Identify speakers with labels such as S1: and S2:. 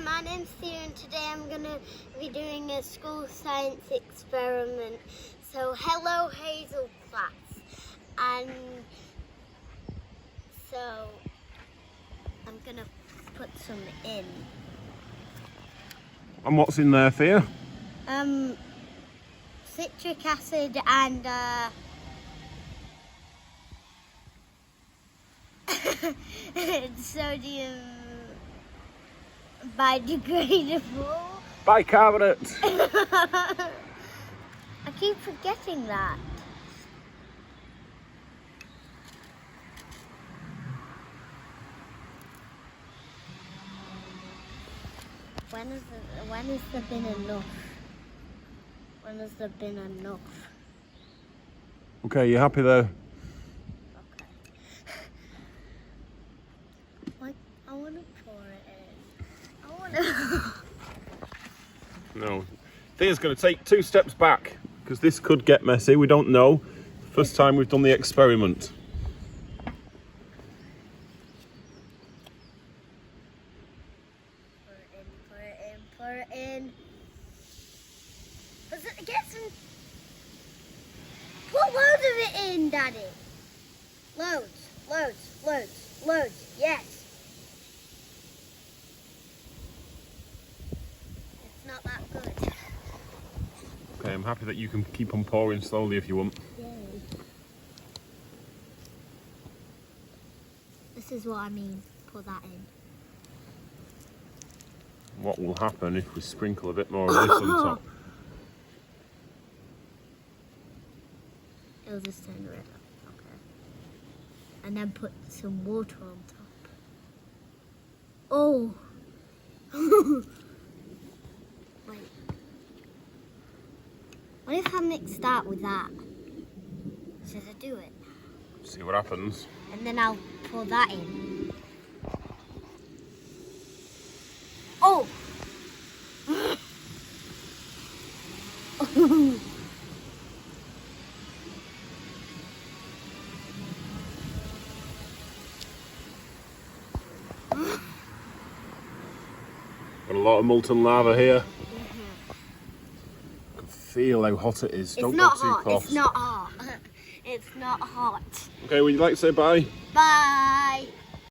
S1: my name's Thea and today I'm going to be doing a school science experiment. So hello Hazel class. And so I'm going to put some in.
S2: And what's in there, Thea?
S1: Citric acid and sodium biodegradable.
S2: Bicarbonate.
S1: I keep forgetting that. When has there been enough? When has there been enough?
S2: Okay, you happy there?
S1: Okay. I want to pour it in. I want to.
S2: No. Thea's going to take 2 steps back because this could get messy. We don't know. First time we've done the experiment.
S1: Pour it in. Get some. Put loads of it in, Daddy. Loads. Yes. It's not that good.
S2: Okay, I'm happy that you can keep on pouring slowly if you want.
S1: Yay. This is what I mean. Put that in.
S2: What will happen if we sprinkle a bit more of this on top?
S1: It'll just turn red. Okay. And then put some water on top. Oh! Wait. What if I mix that with that? Should I do it?
S2: See what happens.
S1: And then I'll pour that in. Oh!
S2: Got a lot of molten lava here. I can feel how hot it is. Don't go too close.
S1: It's not hot. It's not hot.
S2: Okay, would you like to say bye?
S1: Bye.